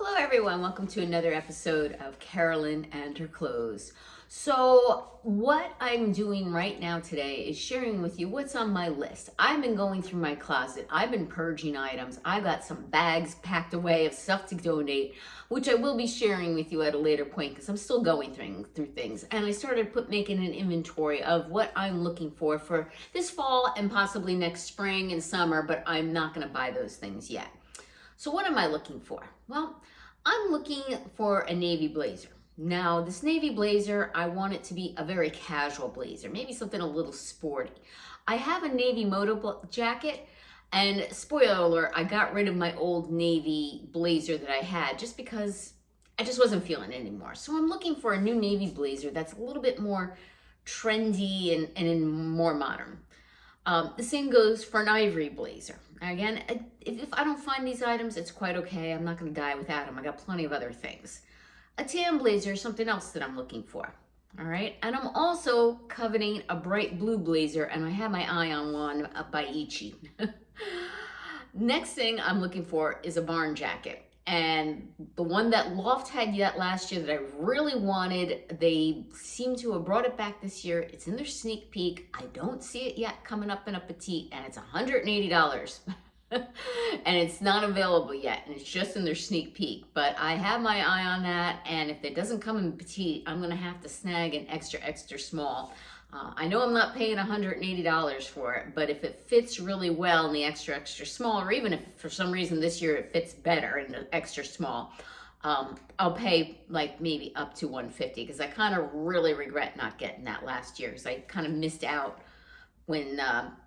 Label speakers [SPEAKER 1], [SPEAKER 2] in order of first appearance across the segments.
[SPEAKER 1] Hello everyone, welcome to another episode of Carolyn and Her Clothes. So what I'm doing right now today is sharing with you what's on my list. I've been going through my closet, I've been purging items, I've got some bags packed away of stuff to donate, which I will be sharing with you at a later point because I'm still going through things. And I started making an inventory of what I'm looking for this fall and possibly next spring and summer, but I'm not going to buy those things yet. So what am I looking for? Well, I'm looking for a navy blazer. Now, this navy blazer, I want it to be a very casual blazer, maybe something a little sporty. I have a navy moto jacket, and spoiler alert, I got rid of my old navy blazer that I had just because I just wasn't feeling it anymore. So I'm looking for a new navy blazer that's a little bit more trendy and more modern. The same goes for an ivory blazer. Again, if I don't find these items, it's quite okay. I'm not going to die without them. I got plenty of other things. A tan blazer is something else that I'm looking for. All right. And I'm also coveting a bright blue blazer, and I have my eye on one by Ichi. Next thing I'm looking for is a barn jacket. And the one that Loft had yet last year that I really wanted, they seem to have brought it back this year. It's in their sneak peek. I don't see it yet coming up in a petite, and it's $180. And it's not available yet, and it's just in their sneak peek. But I have my eye on that, and if it doesn't come in petite, I'm gonna have to snag an extra small. I know I'm not paying $180 for it, but if it fits really well in the extra small, or even if for some reason this year it fits better in the extra small, I'll pay like maybe up to $150 because I kind of really regret not getting that last year because I kind of missed out when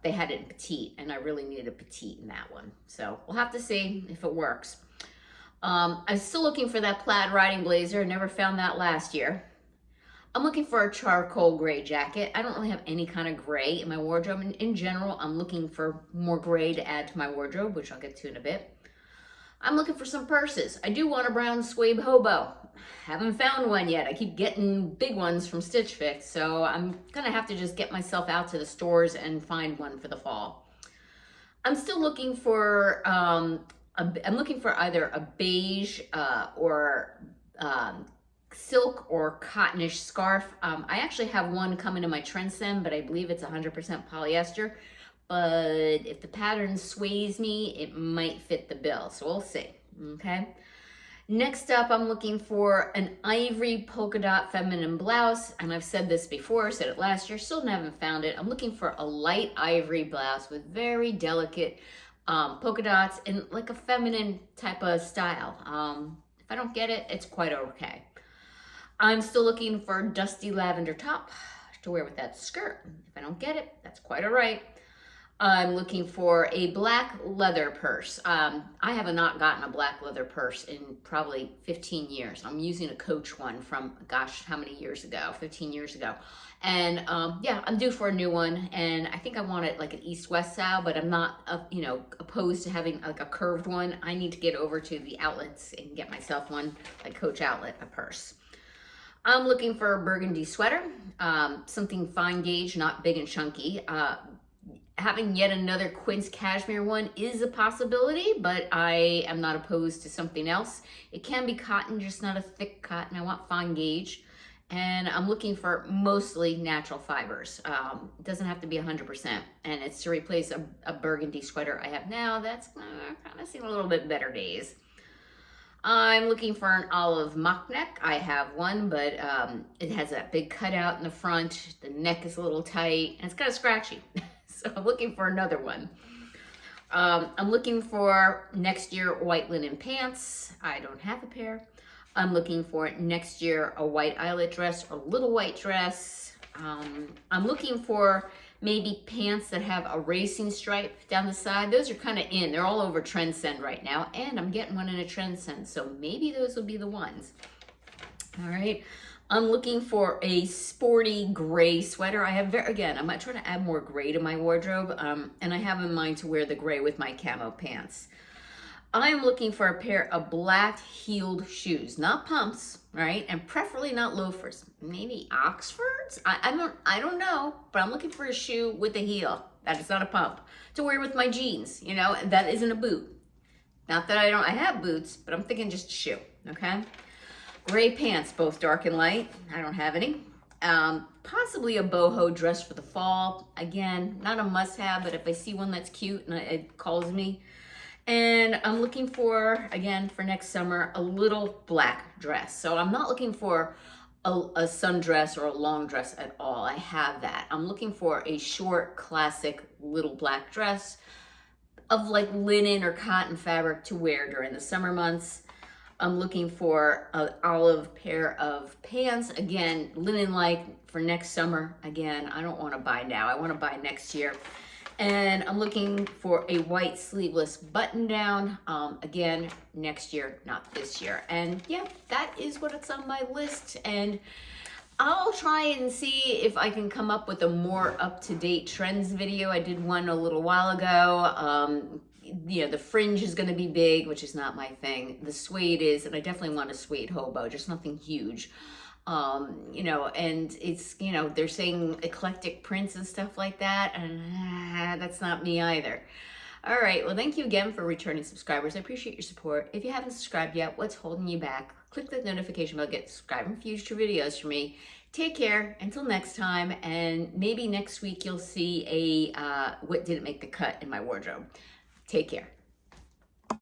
[SPEAKER 1] they had it in petite, and I really needed a petite in that one. So we'll have to see if it works. I'm still looking for that plaid riding blazer. Never found that last year. I'm looking for a charcoal gray jacket. I don't really have any kind of gray in my wardrobe. In general, I'm looking for more gray to add to my wardrobe, which I'll get to in a bit. I'm looking for some purses. I do want a brown suede hobo. Haven't found one yet. I keep getting big ones from Stitch Fix, so I'm gonna have to just get myself out to the stores and find one for the fall. I'm still looking for, I'm looking for either a beige or silk or cottonish scarf. I actually have one coming in my Trendsend, but I believe it's 100% polyester. But if the pattern sways me, it might fit the bill. So we'll see, okay? Next up, I'm looking for an ivory polka dot feminine blouse. And I've said this before, said it last year, still haven't found it. I'm looking for a light ivory blouse with very delicate polka dots in like a feminine type of style. If I don't get it, it's quite okay. I'm still looking for a dusty lavender top to wear with that skirt. If I don't get it, that's quite all right. I'm looking for a black leather purse. I have not gotten a black leather purse in probably 15 years. I'm using a Coach one from, gosh, how many years ago? 15 years ago. And yeah, I'm due for a new one. And I think I want it like an east-west style, but I'm not, opposed to having like a curved one. I need to get over to the outlets and get myself one, like Coach outlet, a purse. I'm looking for a burgundy sweater, something fine gauge, not big and chunky. Having yet another Quince cashmere one is a possibility, but I am not opposed to something else. It can be cotton, just not a thick cotton. I want fine gauge. And I'm looking for mostly natural fibers. It doesn't have to be 100%. And it's to replace a burgundy sweater I have now. That's kind of seen a little bit better days. I'm looking for an olive mock neck. I have one, but it has that big cutout in the front. The neck is a little tight, and it's kind of scratchy. So I'm looking for another one. I'm looking for next year white linen pants. I don't have a pair. I'm looking for next year a white eyelet dress or little white dress. I'm looking for maybe pants that have a racing stripe down the side. Those are kind of in. They're all over Trendsend right now, and I'm getting one in a Trendsend, so maybe those will be the ones. All right. I'm looking for a sporty gray sweater. I have, again, I'm not trying to add more gray to my wardrobe, and I have in mind to wear the gray with my camo pants. I am looking for a pair of black heeled shoes, not pumps, right? And preferably not loafers. Maybe Oxfords? I don't know, but I'm looking for a shoe with a heel. That is not a pump. To wear with my jeans, and that isn't a boot. Not that I have boots, but I'm thinking just a shoe, okay? Gray pants, both dark and light. I don't have any. Possibly a boho dress for the fall. Again, not a must-have, but if I see one that's cute and it calls me. And I'm looking for, again, for next summer, a little black dress. So I'm not looking for a sundress or a long dress at all. I have that. I'm looking for a short, classic little black dress of like linen or cotton fabric to wear during the summer months. I'm looking for an olive pair of pants, again, linen-like for next summer. Again, I don't want to buy now. I want to buy next year. And I'm looking for a white sleeveless button-down, again, next year, not this year. And yeah, that is what's on my list. And I'll try and see if I can come up with a more up-to-date trends video. I did one a little while ago. You know, the fringe is going to be big, which is not my thing. The suede is, and I definitely want a suede hobo, just nothing huge. You know, and it's, you know, they're saying eclectic prints and stuff like that, and that's not me either. All right, well, thank you again for returning subscribers. I appreciate your support. If you haven't subscribed yet, what's holding you back? Click the notification bell, get subscribed for future videos from me. Take care until next time, and maybe next week you'll see a what didn't make the cut in my wardrobe. Take care.